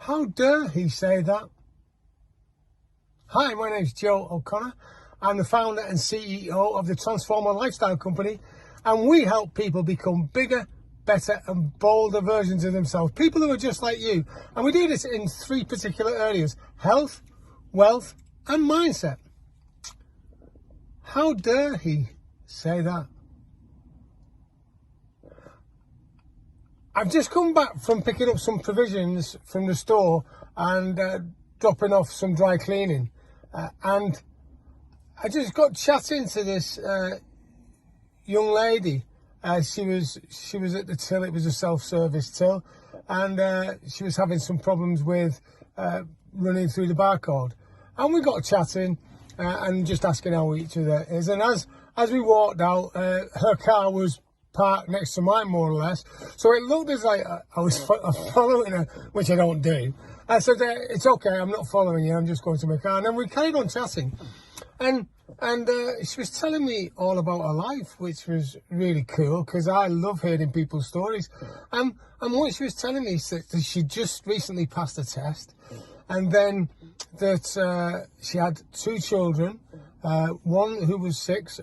How dare he say that? Hi, my name's Joe O'Connor. I'm the founder and CEO of the Transformer Lifestyle Company, and we help people become bigger, better and bolder versions of themselves. People who are just like you. And we do this in 3 particular areas: health, wealth and mindset. How dare he say that? I've just come back from picking up some provisions from the store and dropping off some dry cleaning. And I just got chatting to this young lady. She was at the till. It was a self-service till, and she was having some problems with running through the barcode. And we got chatting and just asking how each other is. And as we walked out, her car was parked next to mine, more or less. So it looked as like I was following her, which I don't do. I said, it's okay, I'm not following you, I'm just going to my car. And then we carried on chatting. And she was telling me all about her life, which was really cool, because I love hearing people's stories. And what she was telling me is that she just recently passed a test, and then that she had 2 children, one who was 6,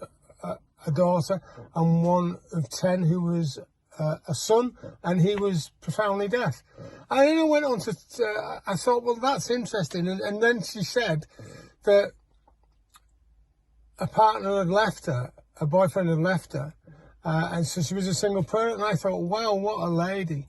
a daughter, and one of 10 who was a son, and he was profoundly deaf. And then I went on to, I thought, well, that's interesting. And then she said that a partner had left her, a boyfriend had left her, and so she was a single parent. And I thought, wow, what a lady.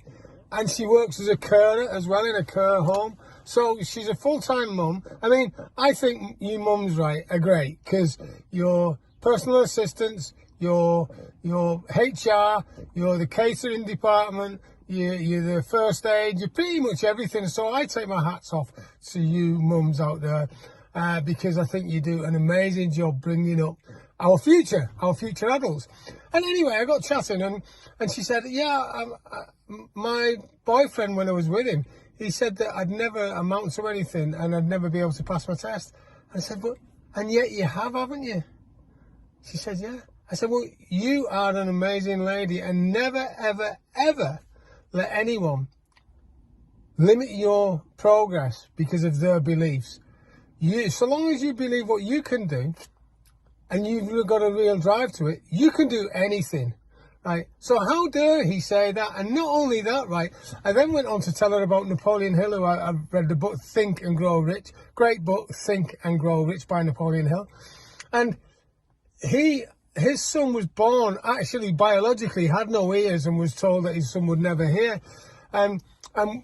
And she works as a carer as well, in a care home. So she's a full-time mum. I mean, I think you mums, right, are great, because you're personal assistants, you're HR, you're the catering department, you're the first aid, you're pretty much everything. So I take my hats off to you mums out there, because I think you do an amazing job bringing up our future adults. And anyway, I got chatting, and she said, yeah, my boyfriend, when I was with him, he said that I'd never amount to anything and I'd never be able to pass my test. And I said, but, and yet you have, haven't you? She said, yeah. I said, well, you are an amazing lady, and never, ever, ever let anyone limit your progress because of their beliefs. So long as you believe what you can do, and you've got a real drive to it, you can do anything, right? So how dare he say that? And not only that, right, I then went on to tell her about Napoleon Hill, who I've read the book Think and Grow Rich. Great book, Think and Grow Rich by Napoleon Hill. And his son was born, actually biologically, had no ears, and was told that his son would never hear. And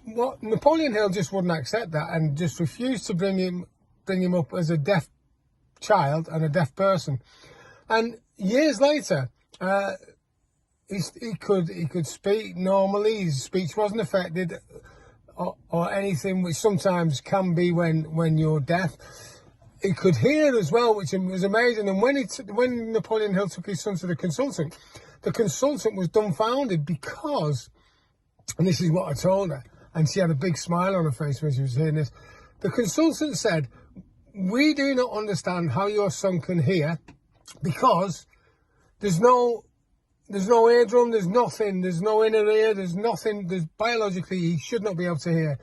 what Napoleon Hill just wouldn't accept that, and just refused to bring him up as a deaf child and a deaf person. And years later, he could speak normally. His speech wasn't affected or anything, which sometimes can be when you're deaf. He could hear as well, which was amazing. And when Napoleon Hill took his son to the consultant was dumbfounded, because, and this is what I told her, and she had a big smile on her face when she was hearing this. The consultant said, we do not understand how your son can hear, because there's no eardrum, there's nothing, there's no inner ear, there's nothing, biologically he should not be able to hear.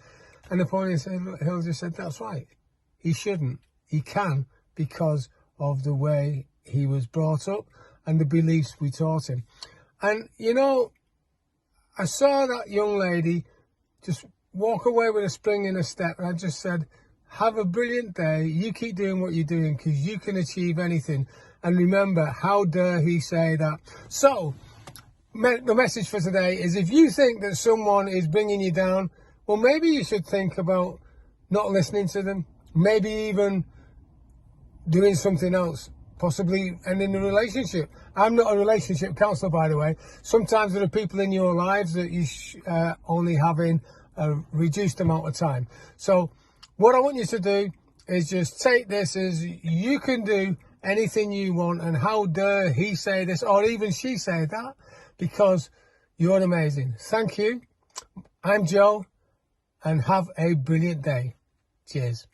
And Napoleon Hill just said, that's right, he shouldn't. He can, because of the way he was brought up and the beliefs we taught him. And, you know, I saw that young lady just walk away with a spring in her step, and I just said, have a brilliant day. You keep doing what you're doing, because you can achieve anything. And remember, how dare he say that? So, the message for today is, if you think that someone is bringing you down, well, maybe you should think about not listening to them. Maybe even doing something else, possibly ending the relationship. I'm not a relationship counsellor, by the way. Sometimes there are people in your lives that you only having a reduced amount of time. So what I want you to do is just take this as, you can do anything you want, and how dare he say this, or even she say that, because you're amazing. Thank you. I'm Joe, and have a brilliant day. Cheers.